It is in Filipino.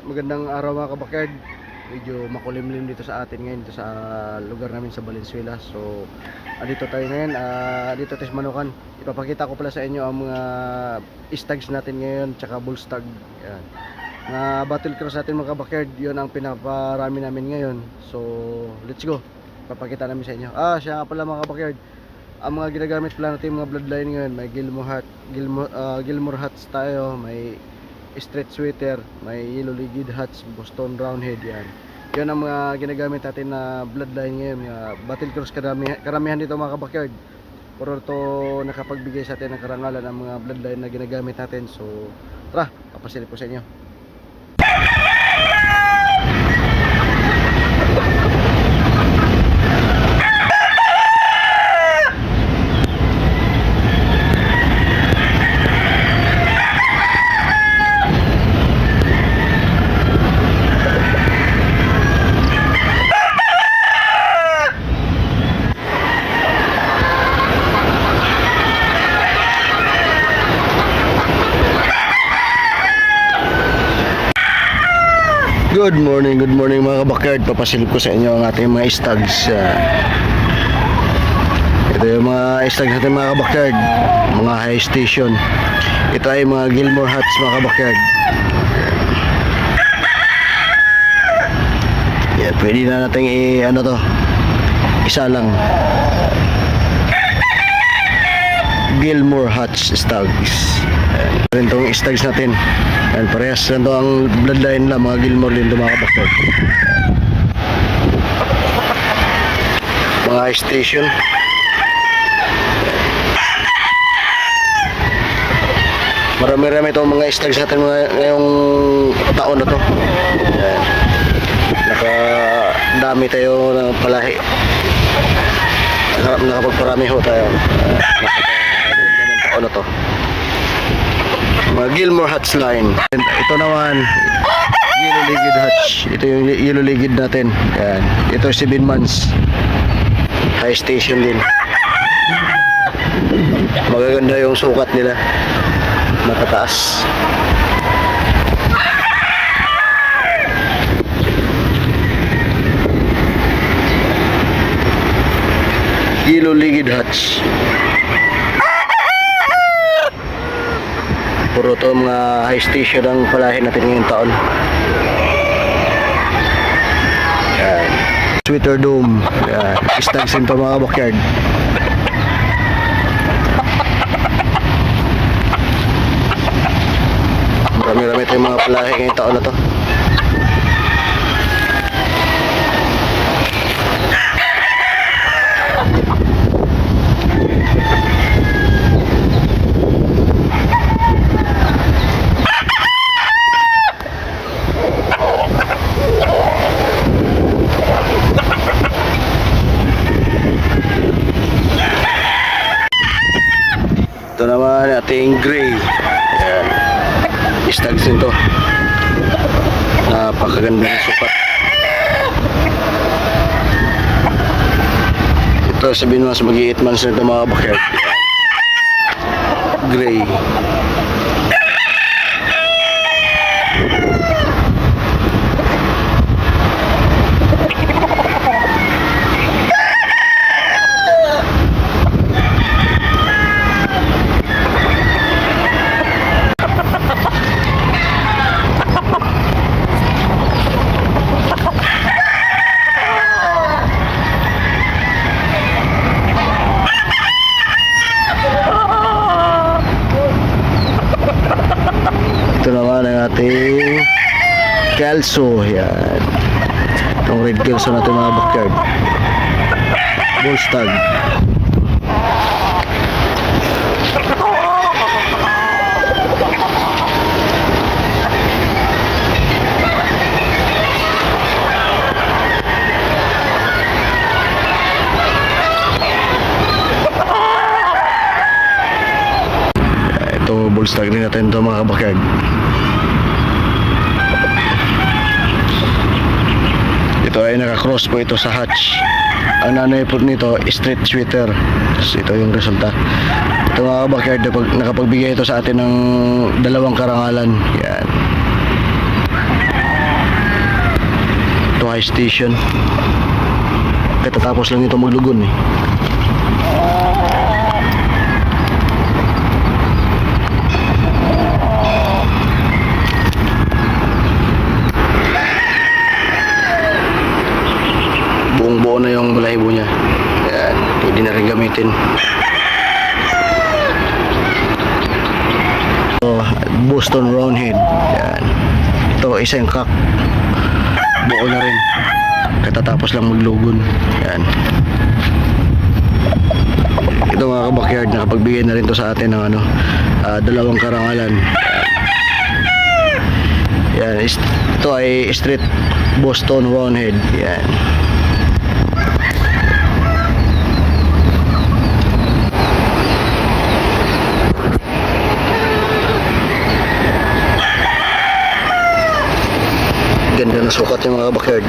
Magandang araw mga kabakyard. Medyo makulimlim dito sa atin ngayon, dito sa lugar namin sa Valenzuela. So, dito tayo ngayon, dito tayo sa Manukan. Ipapakita ko pala sa inyo ang mga stags natin ngayon, tsaka bull stag. Yan. Mga battle cross natin mga kabakyard, yun ang pinaparami namin ngayon. So, let's go. Ipapakita namin sa inyo. Siya nga pala mga kabakyard. Ang mga ginagamit pala natin mga bloodline ngayon, may Gilmore Hats tayo, may straight sweater, may yellow legged hats, Boston roundhead. Yan ang mga ginagamit natin na bloodline ngayon. Battle cross karamihan dito mga kabakyard. Puro to nakapagbigay sa atin ng karangalan ang mga bloodline na ginagamit natin. So tara, papasilip ko sa inyo. Good morning mga kabakyard. Papasilip ko sa inyo ang ating mga stags. Ito yung mga stags natin mga kabakyard, mga high station. Ito ay mga Gilmore Hats mga kabakyard. Yan, pwede na natin isa lang. Gilmore Hats stags. Ito yung stags natin. Yan, parehas nito ang bloodline lang, mga Gilmore din mga kabakyard. Mga high station. Marami-rami itong mga stags natin ngayong taon na to. Yan. Nakadami tayo ng palahi. Nakapagparami ho tayo. Ngayong taon na to. Mga Gilmore Hats line. Ito naman yellow legged hatch. Ito yung yellow legged natin. Yan. Ito 7 months. High station din. Magaganda yung sukat nila. Matataas. Yellow legged hatch. Puro to mga high station ang palahin natin ngayong taon. Yan. Sweater dome. Yan. Stags ito mga kabakyard. Marami-rami tayong mga palahin ngayong taon na to. Ito naman ating gray. Ayan. Stags ito. Napakaganda ng sukat. Ito 7 months, mag-8 months na ito mga kabakyard. Gray. Ito naman ang ating Kelso. Yan. Itong red Kelso natin mga backyard. Bull stag. Ito bull stag din natin ito mga kabakyard. Ito ay naka-cross po ito sa hatch. Ang nanay po nito straight sweater. Ito yung resulta. Ito mga kabakyard, nakapagbigay ito sa atin ng 2 karangalan. Yan. fire station. Katatapos lang ito maglugon eh. Buong buo na yung balahibo niya. Ayan, pwede na rin gamitin. So, Boston Roundhead. Ayan. Ito, isa yung cock. Buo na rin. Katatapos lang maglugon. Ayan. Ito mga kabakyard, nakapagbigay na rin to sa atin ng dalawang karangalan. Ayan. Ito ay street Boston Roundhead. Ayan. Ganda ng sukat yung mga backyard.